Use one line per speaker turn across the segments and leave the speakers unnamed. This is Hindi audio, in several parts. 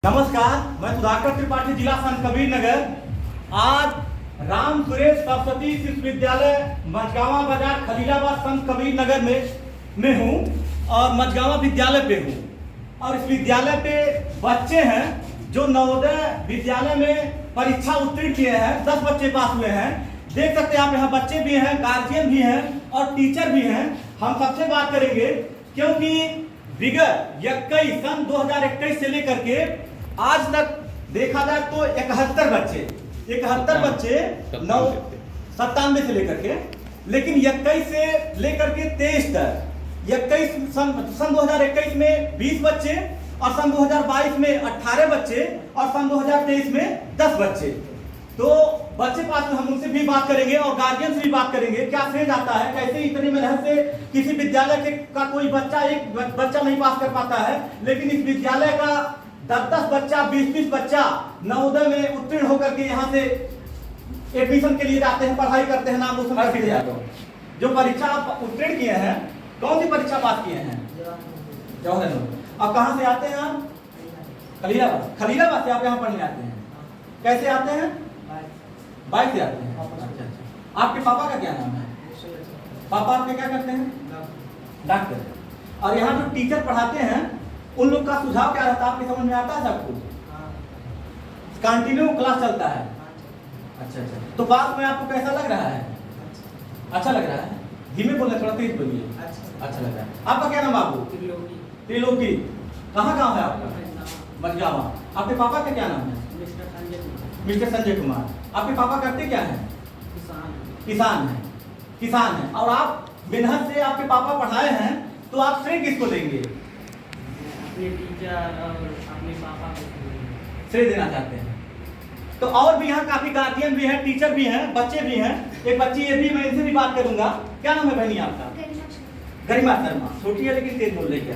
नमस्कार, मैं सुधाकर त्रिपाठी, जिला संत कबीर नगर। आज राम सुरेश सरस्वती शिशु विद्यालय मझगावा बाजार खलीलाबाद संत कबीर नगर में हूँ और मझगावा विद्यालय पे हूँ। और इस विद्यालय पे बच्चे हैं जो नवोदय विद्यालय में परीक्षा उत्तीर्ण किए हैं। 10 बच्चे पास हुए हैं। देख सकते हैं आप, यहाँ बच्चे भी हैं, गार्जियन भी हैं और टीचर भी हैं। हम सबसे बात करेंगे क्योंकि विगत 2021 से लेकर के आज तक देखा जाए तो 71 बच्चे 97 से लेकर के, लेकिन 21 से लेकर के 23 तक सन 2021 में 20 बच्चे और सन 2022 में 18 बच्चे और सन 2023 में 10 बच्चे। तो बच्चे पास में हम उनसे भी बात करेंगे और गार्जियन से भी बात करेंगे, क्या श्रेय आता है, कैसे इतनी मेहनत से किसी विद्यालय का कोई बच्चा एक बच्चा नहीं पास कर पाता है, लेकिन इस विद्यालय का 10 बच्चा 20 बच्चा नवोदय में उत्तीर्ण होकर के यहाँ से एडमिशन के लिए जाते हैं, पढ़ाई करते हैं, नाम रोशन करके जाते हैं। जो परीक्षा आप उत्तीर्ण किए हैं, कौन सी परीक्षा पास किए हैं? जवाहर। अब कहाँ से आते हैं आप? खलीलाबाद से आप यहाँ पढ़ने आते हैं। कैसे आते हैं? बाइक से आते हैं। अच्छा। आपके पापा का क्या नाम है? पापा आपके क्या करते हैं? डॉक्टर। और यहाँ जो टीचर पढ़ाते हैं उन लोग का सुझाव क्या रहता है, आपके समझ में आता है सबको? कंटिन्यू क्लास चलता है। अच्छा। तो बात में आपको कैसा लग रहा है? अच्छा लग रहा है। धीमे बोलना, थोड़ा तेज बोलिए। अच्छा लग रहा है। आपका क्या नाम बाबू? त्रिलोकी। कहाँ गाँव है आपका? मझगावा। आपके पापा का क्या नाम है? मिस्टर संजय कुमार। आपके पापा करते क्या है? किसान है। और आप मेहनत से आपके पापा पढ़ाए हैं, तो आप श्रेय किसको देंगे?
अपने टीचर और अपने पापा को
श्रेय देना चाहते हैं। तो और भी यहाँ काफी गार्जियन भी हैं, टीचर भी हैं, बच्चे भी हैं। एक बच्ची ये भी, मैं इनसे भी बात करूंगा। क्या नाम है बहनी आपका? गरिमा शर्मा। छोटी है लेकिन तेज बोल रही है।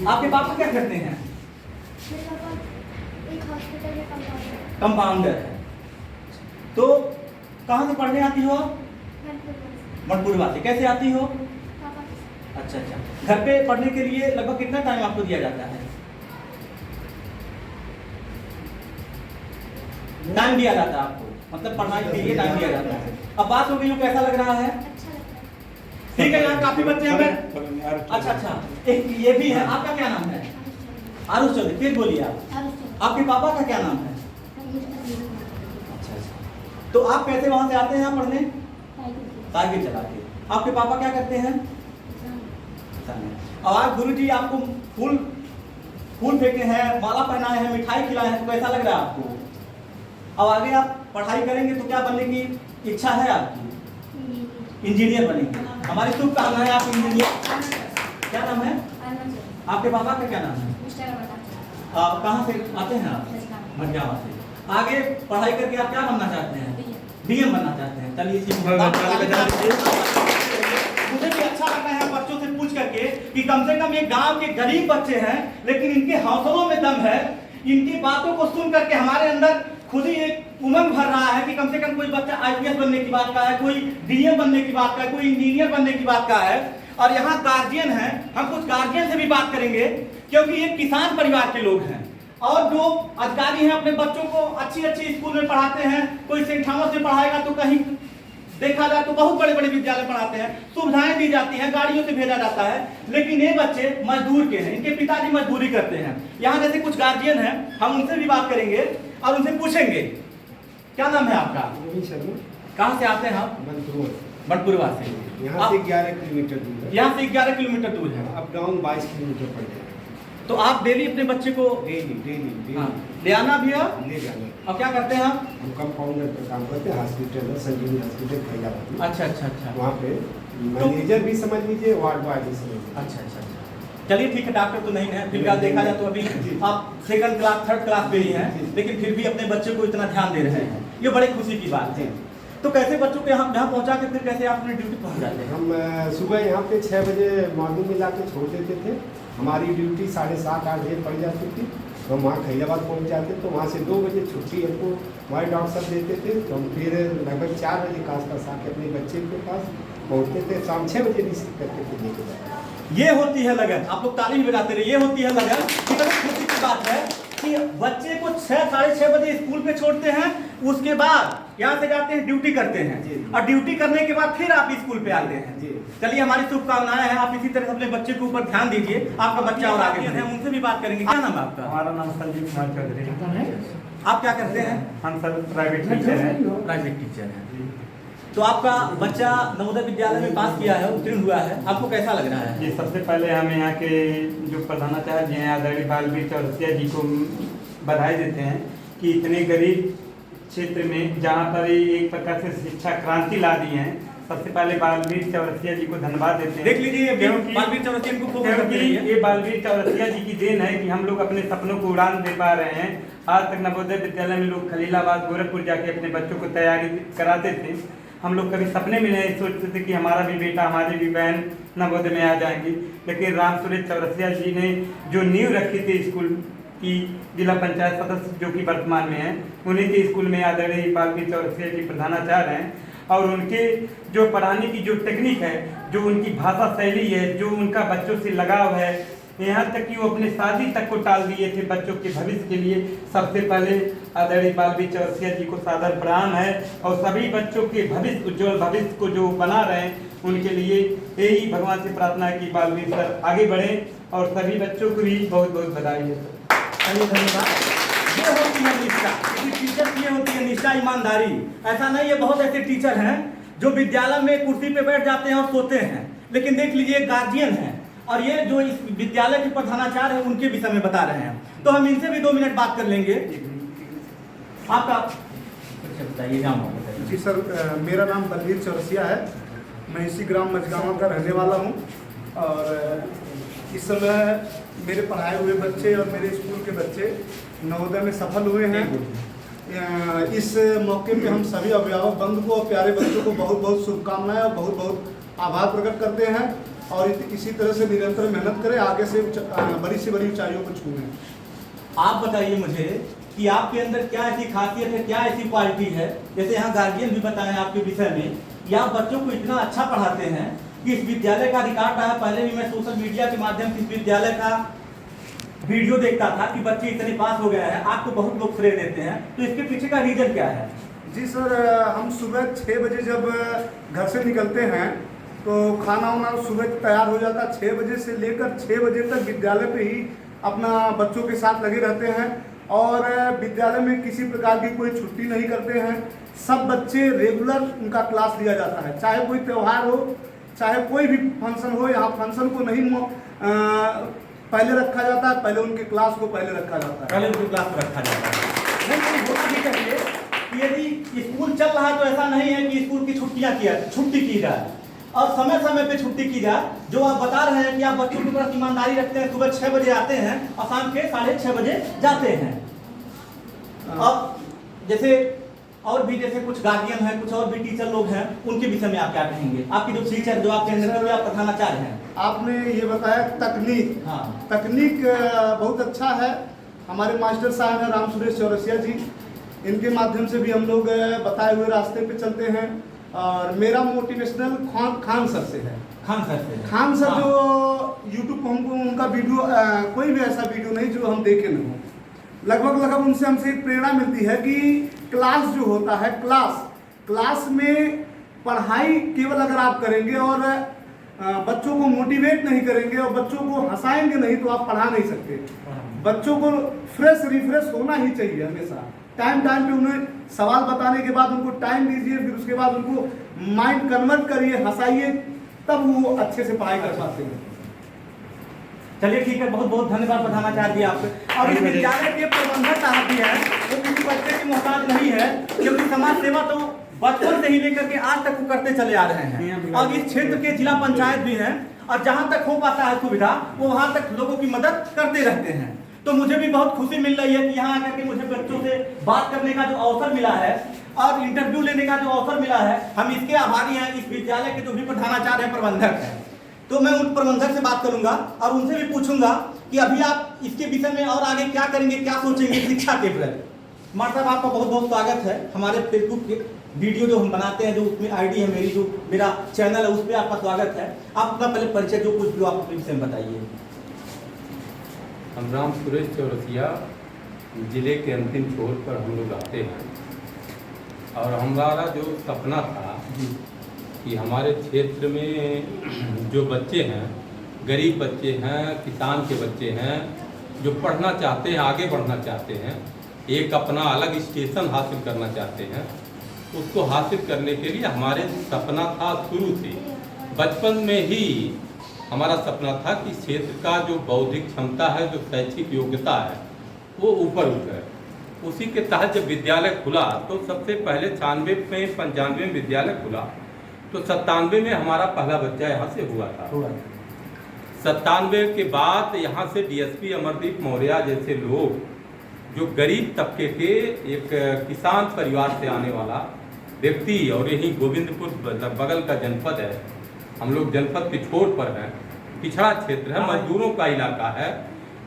आपके पापा क्या करते हैं?
एक हॉस्पिटल में
कंपाउंडर है। तो कहाँ से पढ़ने आती हो? मणिपुरवा से। कैसे आती हो? अच्छा। घर पे पढ़ने के लिए लगभग कितना टाइम आपको दिया जाता है? टाइम दिया जाता है आपको, मतलब पढ़ाई के लिए टाइम दिया जाता है। अब बात हो गई हो, कैसा लग रहा है? ठीक है। यहाँ काफी बच्चे हैं। अच्छा। एक ये भी है। आपका क्या नाम है? आरुष चौधरी। फिर बोलिए आप। आपके पापा का क्या नाम है? अच्छा। तो आप कैसे वहां से आते हैं यहाँ पढ़ने? साइकिल चला के। आपके पापा क्या करते हैं? और आज गुरुजी आपको फूल फेंके हैं, माला पहनाए हैं, मिठाई खिलाए हैं, तो कैसा लग रहा है आपको? अब आगे आप पढ़ाई करेंगे तो क्या बनने की इच्छा है आपकी? इंजीनियर बनेंगे। हमारी शुभकामनाएं, आप इंजीनियर। क्या नाम है आपके पापा का? क्या नाम है? कहाँ से आते हैं आप? मझगावा से। आगे पढ़ाई करके आप क्या बनना चाहते हैं? डीएम बनना चाहते हैं। चलिए, मुझे भी अच्छा लग रहा है बच्चों से पूछ करके कि कम से कम ये गांव के गरीब बच्चे हैं, लेकिन इनके हौसलों में दम है। इनकी बातों को सुन करके हमारे अंदर खुद ही एक उमंग भर रहा है कि कम से कम कोई बच्चा आईपीएस बनने की बात का है, कोई डीएम बनने की बात का है, कोई इंजीनियर बनने की बात का है। और यहाँ गार्जियन है, हम कुछ गार्जियन से भी बात करेंगे क्योंकि ये किसान परिवार के लोग हैं और जो अधिकारी हैं अपने बच्चों को अच्छी स्कूल में पढ़ाते हैं। कोई सेंट थॉमस में पढ़ाएगा तो कहीं देखा जाए तो बहुत बड़े विद्यालय पढ़ाते हैं, सुविधाएं दी जाती हैं, गाड़ियों से भेजा जाता है। लेकिन ये बच्चे मजदूर के हैं, इनके पिताजी मजदूरी करते हैं। यहाँ जैसे कुछ गार्जियन हैं, हम उनसे भी बात करेंगे और उनसे पूछेंगे। क्या नाम है आपका? कहाँ से आते हैं आप? मणिपुरवा से।
यहाँ से 11 किलोमीटर दूर है।
यहाँ से 11 किलोमीटर दूर है।
अप डाउन 22 किलोमीटर पड़ जाएगा।
तो आप डेली अपने बच्चे को
डेली
ले आना भी है?
ले जाना।
अब क्या करते हैं आप?
हम कंपाउंडर पर काम करते हैं, हॉस्पिटल है, संजीवनी हॉस्पिटल खैराबाद में।
अच्छा।
वहाँ पे मैनेजर भी समझ लीजिए, वार्ड बॉय भी समझ लीजिए।
अच्छा। चलिए ठीक है, डॉक्टर तो नहीं है, फिर भी आप देखा जाए तो अभी आप सेकंड क्लास थर्ड क्लास पे ही हैं, लेकिन फिर भी अपने बच्चे को इतना ध्यान दे रहे हैं, ये बड़ी खुशी की बात है। तो कैसे बच्चों को यहाँ पहुँचा के फिर कैसे आप अपनी ड्यूटी पहुँच जाते हैं?
हम सुबह यहाँ पे 6 बजे मॉर्निंग में लाके छोड़ देते थे। हमारी ड्यूटी 7:30-8 बजे पड़ जाती थी। तो हम वहाँ खैराबाद पहुँच जाते, तो वहाँ से 2 बजे छुट्टी हमको हमारे डॉक्टर साहब देते थे। तो हम फिर लगभग 4 बजे के आसपास आके अपने बच्चे के पास पहुँचते थे। शाम 6 बजे रिसीव करके फिर लेके जाते।
ये होती है लगन। आप लोग ताली बजाते रहे। ये होती है लगन। कितनी खुशी की बात है कि बच्चे को 6 साढ़े 6 बजे स्कूल पे छोड़ते हैं, उसके बाद यहाँ से जाते हैं ड्यूटी करते हैं और ड्यूटी करने के बाद फिर आप स्कूल पे आते हैं। चलिए हमारी शुभकामनाएं हैं, आप इसी तरह से अपने बच्चे के ऊपर ध्यान दीजिए, आपका बच्चा और आगे बढ़े। हम उनसे भी बात करेंगे। क्या नाम है आपका?
हमारा नाम संजीव कुमार चौधरी।
आप क्या करते हैं?
हम सर प्राइवेट टीचर हैं।
प्राइवेट टीचर हैं। तो आपका बच्चा नवोदय विद्यालय में पास किया है, उत्तीर्ण हुआ है, आपको कैसा लग रहा है?
जी, सबसे पहले हम यहाँ के जो प्रधानाचार्य जी हैं आदरणीय बालवीर चौरसिया जी को बधाई देते हैं कि इतने गरीब क्षेत्र में जहाँ पर एक प्रकार से शिक्षा क्रांति ला दी है, सबसे पहले बालवीर चौरसिया जी को धन्यवाद देते हैं।
देख लीजिए बालवीर चौरसिया को
क्योंकि ये बालवीर चौरसिया जी की देन है कि हम लोग अपने सपनों को उड़ान दे पा रहे हैं। आज तक नवोदय विद्यालय में लोग खलीलाबाद गोरखपुर जाके अपने बच्चों को तैयारी कराते थे। हम लोग कभी सपने में नहीं सोचते थे कि हमारा भी बेटा हमारी भी बहन नवोदय में आ जाएंगी, लेकिन राम सुरेश चौरसिया जी ने जो नींव रखी थी स्कूल की, जिला पंचायत सदस्य जो कि वर्तमान में है, उन्हीं के स्कूल में आदरणीय बालवीर चौरसिया जी प्रधानाचार्य हैं। और उनके जो पढ़ाने की जो टेक्निक है, जो उनकी भाषा शैली है, जो उनका बच्चों से लगाव है, यहाँ तक कि वो अपने शादी तक को टाल दिए थे बच्चों के भविष्य के लिए। सबसे पहले आदरणीय बालवीर चौरसिया जी को सादर प्रणाम है और सभी बच्चों के भविष्य, उज्जवल भविष्य को जो बना रहे हैं, उनके लिए यही भगवान से प्रार्थना है कि बालवीर सर आगे बढ़े और सभी बच्चों को भी बहुत बहुत बधाई है सर।
चलिए धन्यवाद। ये होती है निष्ठा, किसी टीचर की ये होती है निष्ठा, ईमानदारी। ऐसा नहीं है, बहुत ऐसे टीचर हैं जो विद्यालय में कुर्सी पे बैठ जाते हैं और सोते हैं, लेकिन देख लीजिए गार्जियन है और ये जो इस विद्यालय के प्रधानाचार्य है उनके विषय में बता रहे हैं, तो हम इनसे भी 2 मिनट बात कर लेंगे। आपका बताइए, नाम बताइए।
जी सर, मेरा नाम बलवीर चौरसिया है। मैं इसी ग्राम मझगांव का रहने वाला हूं और इस समय मेरे पढ़ाए हुए बच्चे और मेरे स्कूल के बच्चे नवोदय में सफल हुए हैं। इस मौके पे हम सभी अभिभावक बंधु को और प्यारे बच्चों को बहुत बहुत शुभकामनाएं और बहुत बहुत आभार प्रकट करते हैं और इसी तरह से निरंतर मेहनत करें, आगे से बड़ी से बड़ी ऊंचाइयों को छूएं।
आप बताइए मुझे कि आपके अंदर क्या ऐसी खासियत है, क्या ऐसी क्वालिटी है, जैसे यहाँ गार्जियन भी बताएं आपके विषय में कि आप बच्चों को इतना अच्छा पढ़ाते हैं कि इस विद्यालय का रिकॉर्ड आया। पहले भी मैं सोशल मीडिया के माध्यम से इस विद्यालय का वीडियो देखता था कि बच्चे इतने पास हो गए हैं, आपको बहुत लोग श्रेय देते हैं, तो इसके पीछे का रीजन क्या है?
जी सर, हम सुबह 6 बजे जब घर से निकलते हैं तो खाना वाना सुबह तैयार हो जाता। 6 बजे से लेकर 6 बजे तक विद्यालय पे ही अपना बच्चों के साथ लगे रहते हैं और विद्यालय में किसी प्रकार की कोई छुट्टी नहीं करते हैं। सब बच्चे रेगुलर उनका क्लास लिया जाता है, चाहे कोई त्यौहार हो, चाहे कोई भी फंक्शन हो। यहाँ फंक्शन को नहीं पहले रखा जाता है, पहले उनके क्लास को पहले रखा जाता है,
पहले उनके क्लास को रखा जाता है। नहीं होना भी चाहिए कि यदि स्कूल चल रहा है तो ऐसा नहीं है कि स्कूल की छुट्टी की जाए और समय समय पे छुट्टी की जाए। जो आप बता रहे हैं कि आप बच्चों के प्रति ईमानदारी रखते हैं, सुबह 6 बजे आते हैं और शाम के 6:30 बजे जाते हैं। अब जैसे और भी जैसे कुछ गार्जियन हैं, कुछ और भी टीचर लोग हैं, उनके विषय में आप क्या कहेंगे? आपकी जो टीचर जो आपके अंदर आप प्रधानाचार्य हैं,
आपने ये बताया तकनीक।
हाँ,
तकनीक बहुत अच्छा है। हमारे मास्टर साहब हैं राम सुरेश चौरसिया जी, इनके माध्यम से भी हम लोग बताए हुए रास्ते पे चलते हैं और मेरा मोटिवेशनल खान सर से है।
खान सर से?
खान सर
हाँ।
जो यूट्यूब पर हमको उनका वीडियो कोई भी ऐसा वीडियो नहीं जो हम देखे न हो। लगभग उनसे हमसे एक प्रेरणा मिलती है कि क्लास जो होता है, क्लास में पढ़ाई केवल अगर आप करेंगे और बच्चों को मोटिवेट नहीं करेंगे और बच्चों को हंसाएंगे नहीं तो आप पढ़ा नहीं सकते। बच्चों को रिफ्रेश होना ही चाहिए हमेशा। टाइम पे उन्हें सवाल बताने के बाद उनको टाइम दीजिए, फिर उसके बाद उनको माइंड कन्वर्ट करिए, हंसाइए, तब वो अच्छे से पढ़ाई कर पाते हैं।
चलिए ठीक है, बहुत बहुत धन्यवाद प्रधानाचार्य जी आपके। और इस विद्यालय के प्रबंधक साहब भी हैं, वो किसी बच्चे की मोहताज नहीं है, क्योंकि समाज सेवा तो बचपन से ही लेकर के आज तक वो करते चले आ रहे हैं और इस क्षेत्र के जिला पंचायत भी हैं और जहाँ तक हो पाता है सुविधा वो वहाँ तक लोगों की मदद करते रहते हैं। तो मुझे भी बहुत खुशी मिल रही है कि यहाँ आकर के मुझे बच्चों से बात करने का जो अवसर मिला है और इंटरव्यू लेने का जो अवसर मिला है, हम इसके आभारी हैं। इस विद्यालय के जो भी प्रधानाचार्य हैं, प्रबंधक हैं, तो मैं उन प्रबंधक से बात करूंगा और उनसे भी पूछूंगा कि अभी आप इसके विषय में और आगे क्या करेंगे, क्या सोचेंगे शिक्षा के प्रति। मार साहब, आपका बहुत बहुत स्वागत है हमारे फेसबुक के वीडियो जो हम बनाते हैं, जो उसमें आईडी है मेरी, जो मेरा चैनल है, उस पर आपका स्वागत है। आप अपना पहले परिचय जो कुछ भी आप अपने विषय में बताइए।
हम राम सुरेश चौरसिया जिले के अंतिम छोर पर हम लोग आते हैं और हमारा जो सपना था कि हमारे क्षेत्र में जो बच्चे हैं, गरीब बच्चे हैं, किसान के बच्चे हैं, जो पढ़ना चाहते हैं, आगे बढ़ना चाहते हैं, एक अपना अलग स्टेशन हासिल करना चाहते हैं, उसको हासिल करने के लिए हमारे सपना था शुरू से, बचपन में ही हमारा सपना था कि क्षेत्र का जो बौद्धिक क्षमता है, जो शैक्षिक योग्यता है, वो ऊपर उठे। उसी के तहत जब विद्यालय खुला तो सबसे पहले 96 में 95 में विद्यालय खुला तो 97 में हमारा पहला बच्चा यहाँ से हुआ था। 97 के बाद यहाँ से डीएसपी अमरदीप मौर्य जैसे लोग, जो गरीब तबके के एक किसान परिवार से आने वाला व्यक्ति, और यही गोविंदपुर बगल का जनपद है, हम लोग जनपद के छोर पर हैं, पिछड़ा क्षेत्र है, मजदूरों का इलाका है,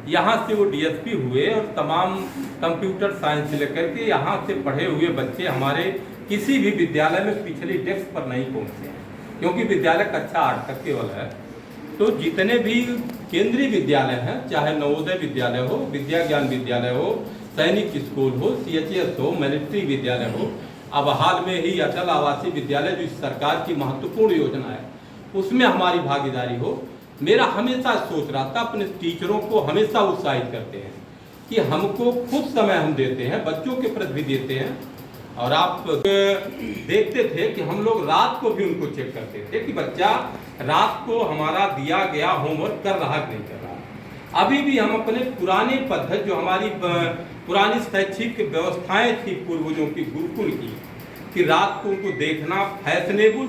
यहाँ से वो डीएसपी हुए और तमाम कंप्यूटर साइंस से लेकर के यहाँ से पढ़े हुए बच्चे हमारे किसी भी विद्यालय में पिछली डेस्क पर नहीं पहुँचे हैं, क्योंकि विद्यालय कक्षा 8 तक केवल है। तो जितने भी केंद्रीय विद्यालय हैं, चाहे नवोदय विद्यालय हो, विद्या ज्ञान विद्यालय हो, सैनिक स्कूल हो, CHS हो, मिलिट्री विद्यालय हो, अब हाल में ही अटल आवासीय विद्यालय जो सरकार की महत्वपूर्ण योजना है उसमें हमारी भागीदारी हो। मेरा हमेशा सोच रहा था, अपने टीचरों को हमेशा उत्साहित करते हैं कि हमको खुद समय हम देते हैं, बच्चों के प्रति भी देते हैं, और आप देखते थे कि हम लोग रात को भी उनको चेक करते थे कि बच्चा रात को हमारा दिया गया होमवर्क कर रहा कि नहीं कर रहा। अभी भी हम अपने पुराने पद्धति, जो हमारी पुरानी शैक्षिक व्यवस्थाएं थी पूर्वजों की, गुरुकुल की, कि रात को उनको देखना, फैशनेबल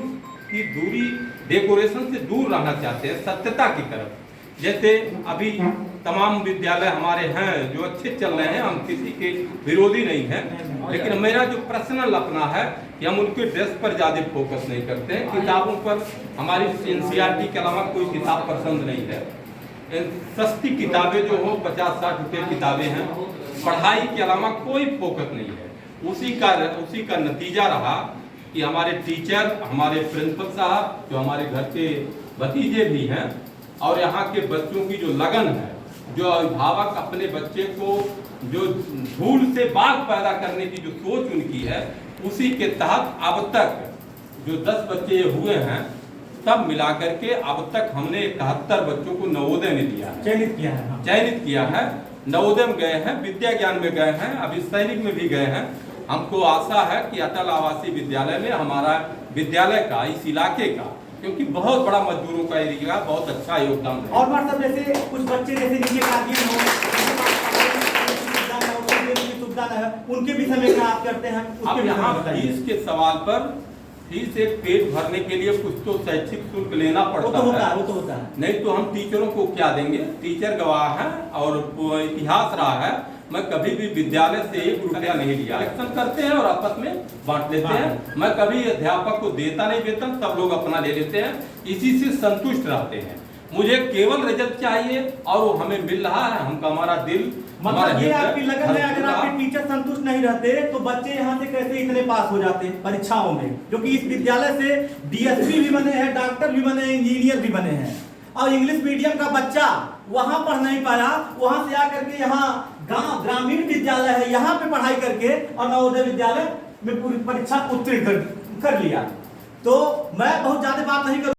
की दूरी, डेकोरेशन से दूर रहना चाहते हैं, सत्यता की तरफ। जैसे अभी तमाम विद्यालय हमारे हैं जो अच्छे चल रहे हैं, हम किसी के विरोधी नहीं हैं, लेकिन मेरा जो पर्सनल अपना है कि हम उनके ड्रेस पर ज़्यादा फोकस नहीं करते हैं। किताबों पर हमारी NCERT के अलावा कोई किताब पसंद नहीं है। सस्ती किताबें जो हो 50-60 रुपये किताबें हैं, पढ़ाई के अलावा कोई फोकस नहीं है। उसी का नतीजा रहा कि हमारे टीचर, हमारे प्रिंसिपल साहब, जो हमारे घर के भतीजे भी हैं, और यहाँ के बच्चों की जो लगन है, जो अभिभावक अपने बच्चे को जो धूल से बाग पैदा करने की जो सोच उनकी है, उसी के तहत अब तक जो 10 बच्चे हुए हैं, तब मिलाकर के अब तक हमने 71 बच्चों को नवोदय में दिया है, चयनित किया है। नवोदय में गए हैं, विद्या ज्ञान में गए हैं, अभी सैनिक में भी गए हैं। हमको आशा है कि अटल आवासीय विद्यालय में हमारा विद्यालय का, इस इलाके का, क्योंकि बहुत बड़ा मजदूरों का एरिया, बहुत अच्छा योगदान है।
और मतलब जैसे कुछ बच्चे जैसे नीचे गार्जियन हो, सुविधा है, उनके भी समय का आप करते हैं।
अब यहाँ फीस के सवाल पर, फीस एक पेट भरने के लिए कुछ तो शैक्षिक शुल्क लेना पड़ता है,
वो तो होता है।
नहीं तो हम टीचरों को क्या देंगे? टीचर गवाह है और इतिहास रहा है, मैं कभी भी विद्यालय से 1 रुपया नहीं लिया। कलेक्शन करते हैं और आपस में बांट लेते हैं। मैं कभी अध्यापक को देता नहीं वेतन, सब लोग अपना ले लेते हैं, इसी से संतुष्ट रहते हैं। मुझे केवल रिजल्ट चाहिए और वो हमें मिल रहा है, हमका हमारा दिल,
मतलब ये आपकी लगन है। अगर आपके टीचर संतुष्ट नहीं रहते तो बच्चे यहाँ से कैसे इतने पास हो जाते परीक्षाओं में, जो कि इस विद्यालय से DSP भी बने हैं, डॉक्टर भी बने, इंजीनियर भी बने हैं। और इंग्लिश मीडियम का बच्चा वहां पढ़ नहीं पाया, वहां से आकर के यहाँ गांव ग्रामीण विद्यालय है, यहाँ पे पढ़ाई करके और नवोदय विद्यालय में पूरी परीक्षा उत्तीर्ण कर लिया। तो मैं बहुत ज्यादा बात नहीं करूँ।